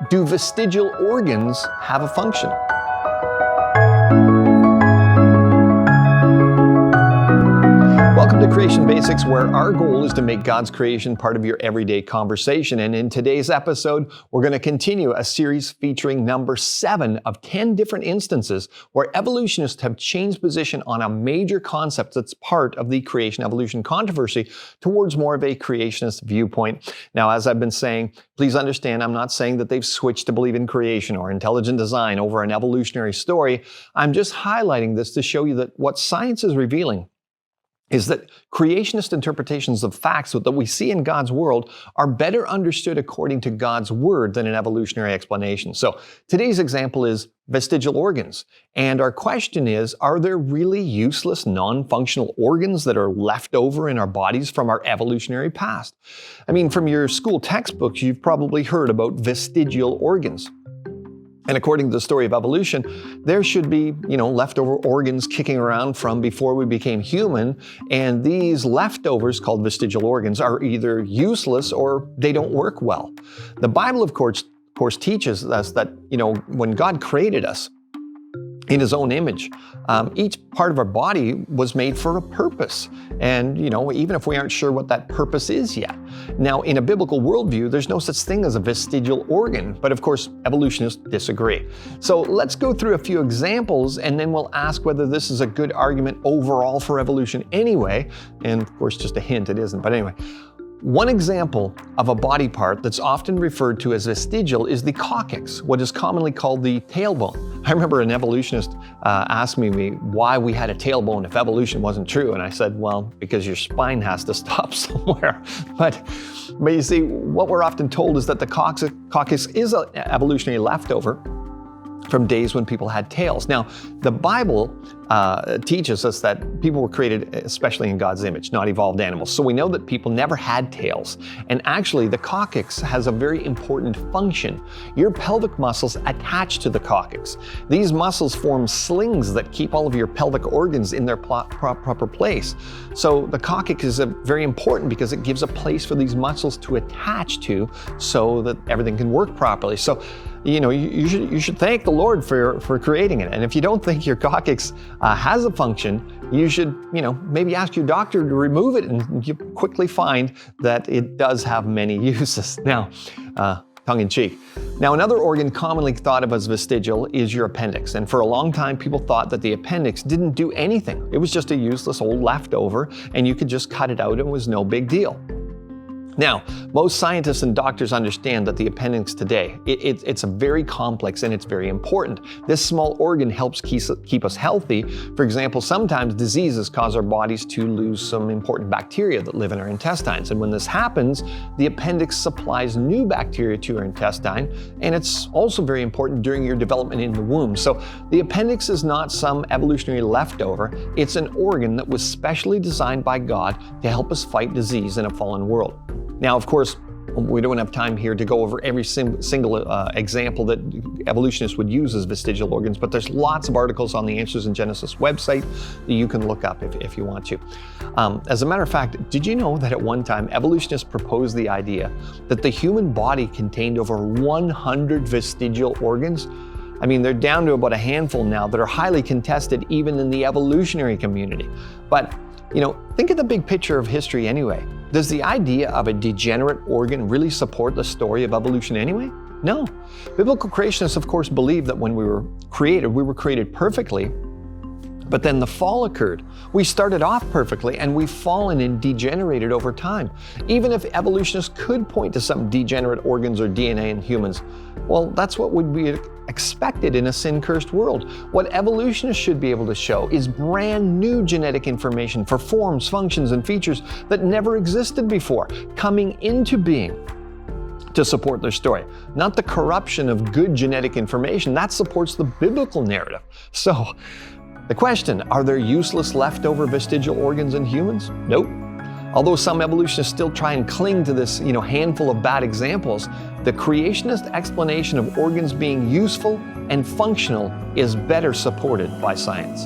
Do vestigial organs have a function? Welcome to Creation Basics, where our goal is to make God's creation part of your everyday conversation. And in today's episode, we're going to continue a series featuring number 7 of 10 different instances where evolutionists have changed position on a major concept that's part of the creation-evolution controversy towards more of a creationist viewpoint. Now, as I've been saying, please understand, I'm not saying that they've switched to believe in creation or intelligent design over an evolutionary story. I'm just highlighting this to show you that what science is revealing is that creationist interpretations of facts that we see in God's world are better understood according to God's word than an evolutionary explanation. So today's example is vestigial organs. And our question is, are there really useless, non-functional organs that are left over in our bodies from our evolutionary past? I mean, from your school textbooks, you've probably heard about vestigial organs. And according to the story of evolution, there should be, leftover organs kicking around from before we became human. And these leftovers, called vestigial organs, are either useless or they don't work well. The Bible, of course teaches us that, when God created us in His own image, each part of our body was made for a purpose. And, even if we aren't sure what that purpose is yet. Now, in a biblical worldview, there's no such thing as a vestigial organ, but of course, evolutionists disagree. So let's go through a few examples, and then we'll ask whether this is a good argument overall for evolution anyway. And of course, just a hint, it isn't. But anyway, one example of a body part that's often referred to as vestigial is the coccyx, what is commonly called the tailbone. I remember an evolutionist asking me why we had a tailbone if evolution wasn't true. And I said, well, because your spine has to stop somewhere. But you see, what we're often told is that the coccyx is an evolutionary leftover from days when people had tails. Now, the Bible teaches us that people were created especially in God's image, not evolved animals. So we know that people never had tails. And actually, the coccyx has a very important function. Your pelvic muscles attach to the coccyx. These muscles form slings that keep all of your pelvic organs in their proper place. So the coccyx is very important because it gives a place for these muscles to attach to so that everything can work properly. So you should thank the Lord for creating it. And if you don't think your coccyx has a function, you should, maybe ask your doctor to remove it, and you quickly find that it does have many uses. Now, tongue in cheek. Now, another organ commonly thought of as vestigial is your appendix. And for a long time, people thought that the appendix didn't do anything. It was just a useless old leftover, and you could just cut it out and it was no big deal. Now, most scientists and doctors understand that the appendix today, it's a very complex and it's very important. This small organ helps keep us healthy. For example, sometimes diseases cause our bodies to lose some important bacteria that live in our intestines. And when this happens, the appendix supplies new bacteria to our intestine, and it's also very important during your development in the womb. So the appendix is not some evolutionary leftover. It's an organ that was specially designed by God to help us fight disease in a fallen world. Now, of course, we don't have time here to go over every single example that evolutionists would use as vestigial organs, but there's lots of articles on the Answers in Genesis website that you can look up if you want to. As a matter of fact, did you know that at one time evolutionists proposed the idea that the human body contained over 100 vestigial organs? I mean, they're down to about a handful now that are highly contested even in the evolutionary community. But, think of the big picture of history anyway. Does the idea of a degenerate organ really support the story of evolution anyway? No. Biblical creationists, of course, believe that when we were created perfectly, but then the fall occurred. We started off perfectly and we've fallen and degenerated over time. Even if evolutionists could point to some degenerate organs or DNA in humans, well, that's what would be expected in a sin-cursed world. What evolutionists should be able to show is brand new genetic information for forms, functions, and features that never existed before, coming into being to support their story. Not the corruption of good genetic information. That supports the biblical narrative. So, the question, are there useless leftover vestigial organs in humans? Nope. Although some evolutionists still try and cling to this, handful of bad examples, the creationist explanation of organs being useful and functional is better supported by science.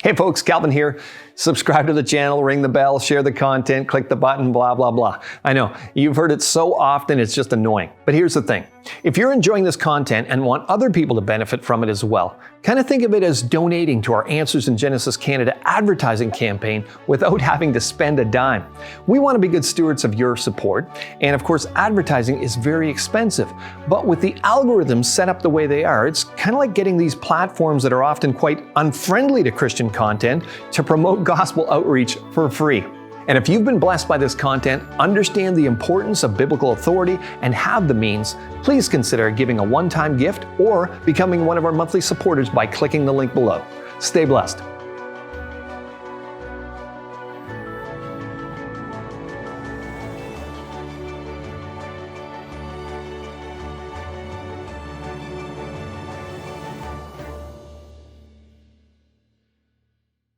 Hey folks, Calvin here. Subscribe to the channel, ring the bell, share the content, click the button, blah, blah, blah. I know, you've heard it so often, it's just annoying. But here's the thing. If you're enjoying this content and want other people to benefit from it as well, kind of think of it as donating to our Answers in Genesis Canada advertising campaign without having to spend a dime. We want to be good stewards of your support, and of course advertising is very expensive. But with the algorithms set up the way they are, it's kind of like getting these platforms that are often quite unfriendly to Christian content to promote gospel outreach for free. And if you've been blessed by this content, understand the importance of biblical authority, and have the means, please consider giving a one-time gift or becoming one of our monthly supporters by clicking the link below. Stay blessed.